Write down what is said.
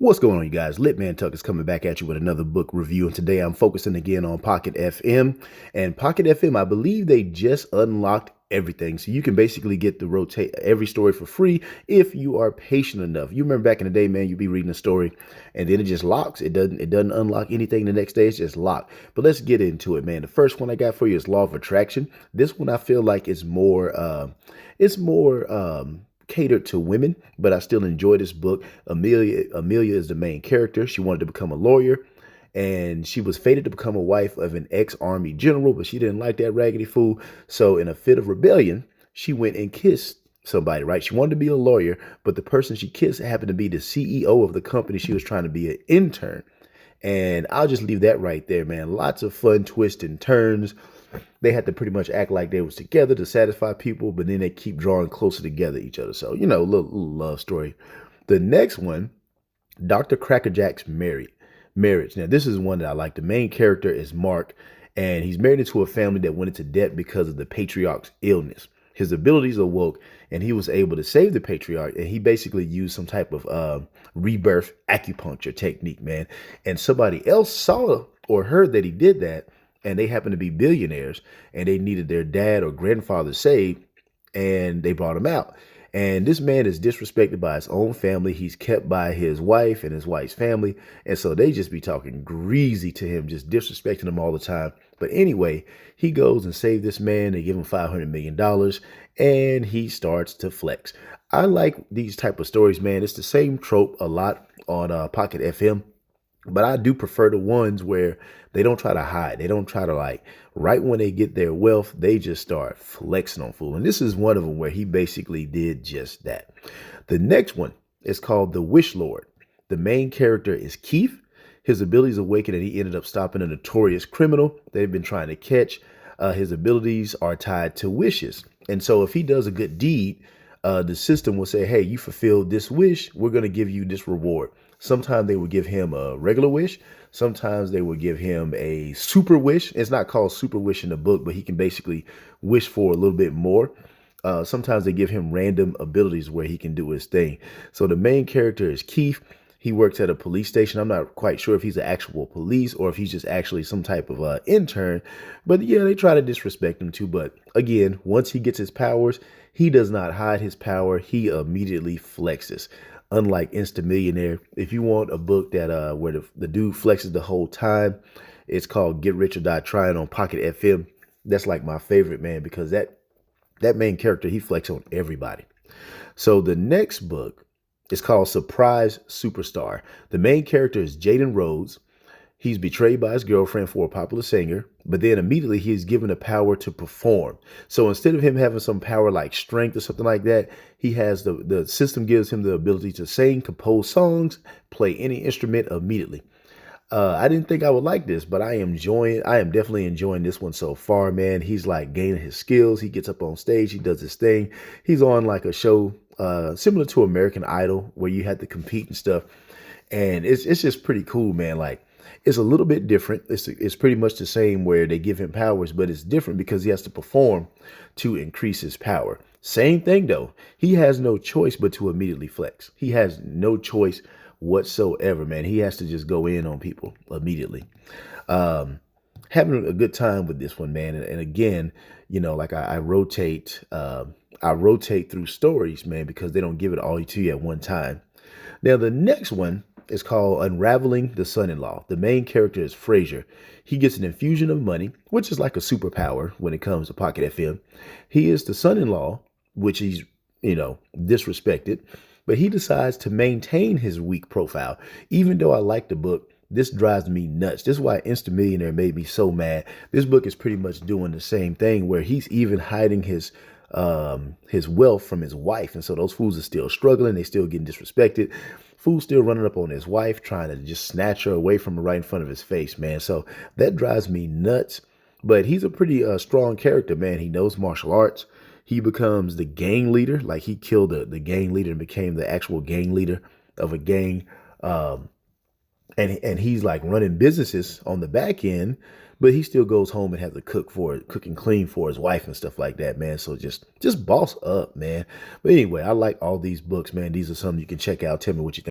What's going on, you guys? Litmantuck is coming back at you with another book review, and today I'm focusing again on Pocket FM. And Pocket FM, I believe they just unlocked everything, so you can basically get to rotate every story for free if you are patient enough. You remember back in the day, man, you'd be reading a story and then it just locks. It doesn't unlock anything the next day. It's just locked. But let's get into it, man. The first one I got for you is Law of Attraction. This one I feel like is more catered to women, but I still enjoy this book. Amelia is the main character. She wanted to become a lawyer, and she was fated to become a wife of an ex-army general, but she didn't like that raggedy fool. So in a fit of rebellion, she went and kissed somebody, right? She wanted to be a lawyer, but the person she kissed happened to be the CEO of the company she was trying to be an intern. And I'll just leave that right there, man. Lots of fun twists and turns. They had to pretty much act like they was together to satisfy people, but then they keep drawing closer together each other. So, little love story. The next one, Dr. CRACKERJACK'S marriage. Now, this is one that I like. The main character is Mark, and he's married into a family that went into debt because of the patriarch's illness. His abilities awoke, and he was able to save the patriarch, and he basically used some type of rebirth acupuncture technique, man. And somebody else saw or heard that he did that, and they happened to be billionaires, and they needed their dad or grandfather saved, and they brought him out. And this man is disrespected by his own family. He's kept by his wife and his wife's family. And so they just be talking greasy to him, just disrespecting him all the time. But anyway, he goes and saves this man. They give him $500 million, and he starts to flex. I like these type of stories, man. It's the same trope a lot on Pocket FM. But I do prefer the ones where they don't try to hide. They don't try to, like, right when they get their wealth, they just start flexing on fool. And this is one of them where he basically did just that. The next one is called The Wish Lord. The main character is Keith. His abilities awakened, and he ended up stopping a notorious criminal they've been trying to catch. His abilities are tied to wishes. And so if he does a good deed, the system will say, hey, you fulfilled this wish, we're going to give you this reward. Sometimes they would give him a regular wish. Sometimes they would give him a super wish. It's not called super wish in the book, but he can basically wish for a little bit more. Sometimes they give him random abilities where he can do his thing. So the main character is Keith. He works at a police station. I'm not quite sure if he's an actual police or if he's just actually some type of intern. But yeah, they try to disrespect him too. But again, once he gets his powers, he does not hide his power. He immediately flexes. Unlike Instant Millionaire, if you want a book that where the dude flexes the whole time, it's called Get Rich or Die Trying on Pocket FM. That's like my favorite, man, because that main character, he flexes on everybody. So the next book is called Surprise Superstar. The main character is Jaden Rhodes. He's betrayed by his girlfriend for a popular singer, but then immediately he is given the power to perform. So instead of him having some power like strength or something like that, he has the system gives him the ability to sing, compose songs, play any instrument immediately. I didn't think I would like this, but I am definitely enjoying this one so far, man. He's like gaining his skills. He gets up on stage. He does his thing. He's on like a show similar to American Idol where you had to compete and stuff. And it's just pretty cool, man. Like, it's a little bit different. It's pretty much the same where they give him powers, but it's different because he has to perform to increase his power. Same thing, though. He has no choice but to immediately flex. He has no choice whatsoever, man. He has to just go in on people immediately. Having a good time with this one, man. And again, like I rotate through stories, man, because they don't give it all to you at one time. Now, the next one is called Unraveling the Son-in-Law. The main character is Frazier. He gets an infusion of money, which is like a superpower when it comes to Pocket FM. He is the son-in-law, which he's, disrespected, but he decides to maintain his weak profile. Even though I like the book, this drives me nuts. This is why Instant Millionaire made me so mad. This book is pretty much doing the same thing where he's even hiding his wealth from his wife. And so those fools are still struggling. They still getting disrespected. Fool still running up on his wife, trying to just snatch her away from her right in front of his face, man. So that drives me nuts. But he's a pretty strong character, man. He knows martial arts. He becomes the gang leader. Like, he killed the gang leader and became the actual gang leader of a gang. And he's like running businesses on the back end, but he still goes home and has to cook and clean for his wife and stuff like that, man. So just boss up, man. But anyway, I like all these books, man. These are some you can check out. Tell me what you think.